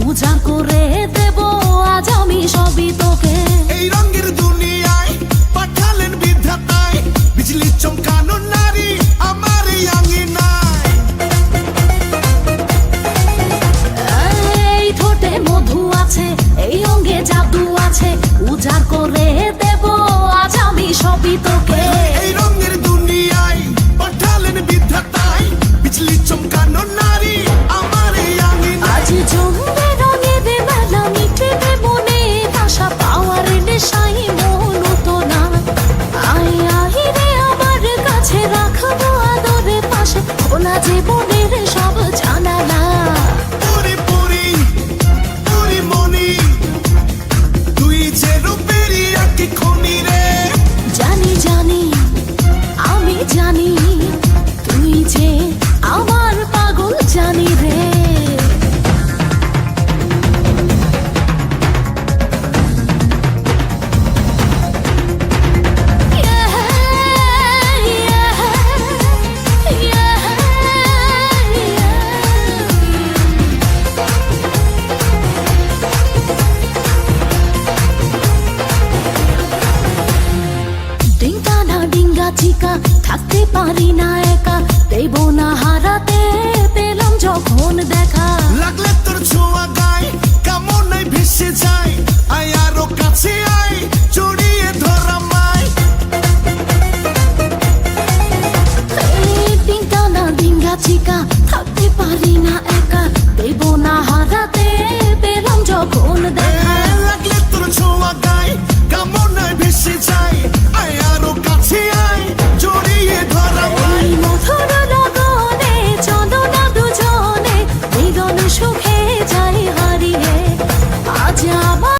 উজাড় করে দেব আজ আমি সবই তোকে। এই রঙের দুনিয়ায় পাঠালেন বিধাতায়, বিজলি চমকানো নারী আমার এই আঙিনায়। এই ঠোঁটে মধু আছে, এই অঙ্গে জাদু আছে, উজাড় করে দেব আজ আমি সবই তোকে। এই রঙের দুনিয়ায় পাঠালেন বিধাতায়, বিজলি চমকানো নারী আমার এই আঙিনায়। আজ জমবে রঙের মেলা, মিটবে মনে আশা, পাওয়ার নেশায় মন তো না। আয় আয় রে আমার কাছে, রাখবো আদরে পাশে, খোলা জীবনের সব জানালা। পুরি পুরি পুরি মনি, তুই যে রূপেরই একটি খনি রে। জানি জানি আমি জানি, তুই যে আমার পাগল জানি রে। ডিঙ্গা না ডিঙ্গা চিকা, থাকতে পারি না একা, দেব না হারাতে, পেলাম যখন দেখা। লাগলে তোর ছোঁয়া গায়, কামনায় ভেসে যায়, আয় আরো কাছে আয়, জড়িয়ে ধরা মায়। ডিঙ্গা না ডিঙ্গা চিকা, থাকতে পারি না একা, দেব না হারাতে, পেলাম যখন